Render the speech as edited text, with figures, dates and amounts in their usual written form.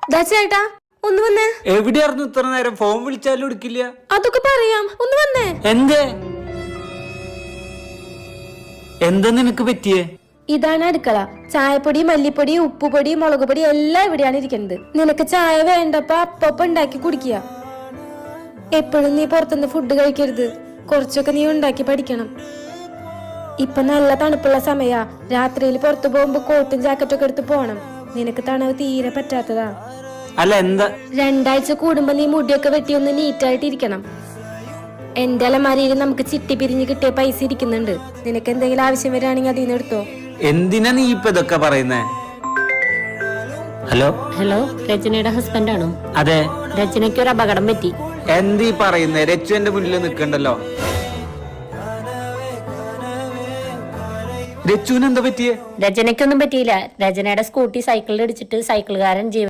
ചേട്ടാ ഒന്ന് വന്നേ. എവിടെയായിരുന്നു ഇത്ര നേരം? ഫോൺ വിളിച്ചാലും എടുക്കില്ല. അതൊക്കെ പറയാം, ഒന്ന് വന്നേ. എന്താ നിനക്ക് പറ്റിയേ? ഇതാണ് അടുക്കള. ചായപ്പൊടി, മല്ലിപ്പൊടി, ഉപ്പുപൊടി, മുളക് പൊടി എല്ലാം ഇവിടെയാണ് ഇരിക്കുന്നത്. നിനക്ക് ചായ വേണ്ടപ്പ അപ്പപ്പ ഉണ്ടാക്കി കുടിക്കുക. എപ്പോഴും നീ പുറത്തുനിന്ന് ഫുഡ് കഴിക്കരുത്. കുറച്ചൊക്കെ നീ ഉണ്ടാക്കി പഠിക്കണം. ഇപ്പൊ നല്ല തണുപ്പുള്ള സമയാ. രാത്രിയിൽ പുറത്തു പോകുമ്പോ കോട്ടും ജാക്കറ്റൊക്കെ എടുത്ത് പോണം. നിനക്ക് തണവ് തീരെ പറ്റാത്തതാ. അല്ല എന്താ? 2 ആഴ്ച കൂടുമ്പോ നീ മുടിയൊക്കെ വെട്ടി ഒന്ന് നീറ്റായിട്ട് ഇരിക്കണം. എന്റെ അലമാരിയിൽ നമുക്ക് ചിട്ടി പിരിഞ്ഞ് കിട്ടിയ പൈസ ഇരിക്കുന്നുണ്ട്. നിനക്ക് എന്തെങ്കിലും ആവശ്യം വരികയാണെങ്കിൽ അതിൽ നിന്ന് എടുത്തോ. എന്തിനാ നീ ഇപ്പൊ ഇതൊക്കെ പറയുന്നേ? ഹലോ ഹലോ, രചനയുടെ ഹസ്ബൻഡ് ആണോ? അതെ. രചനയ്ക്ക് ഒരു അപകടം പറ്റി. എന്തീ പറയുന്നേ? രച്ചു എന്റെ മുന്നിൽ നിക്കണ്ടല്ലോ. രച്ചുവിന് എന്താ പറ്റിയേ? രചനയ്ക്കൊന്നും പറ്റിയില്ല. രചനയുടെ സ്കൂട്ടി സൈക്കിളിൽ ഇടിച്ചിട്ട് സൈക്കിളുകാരൻ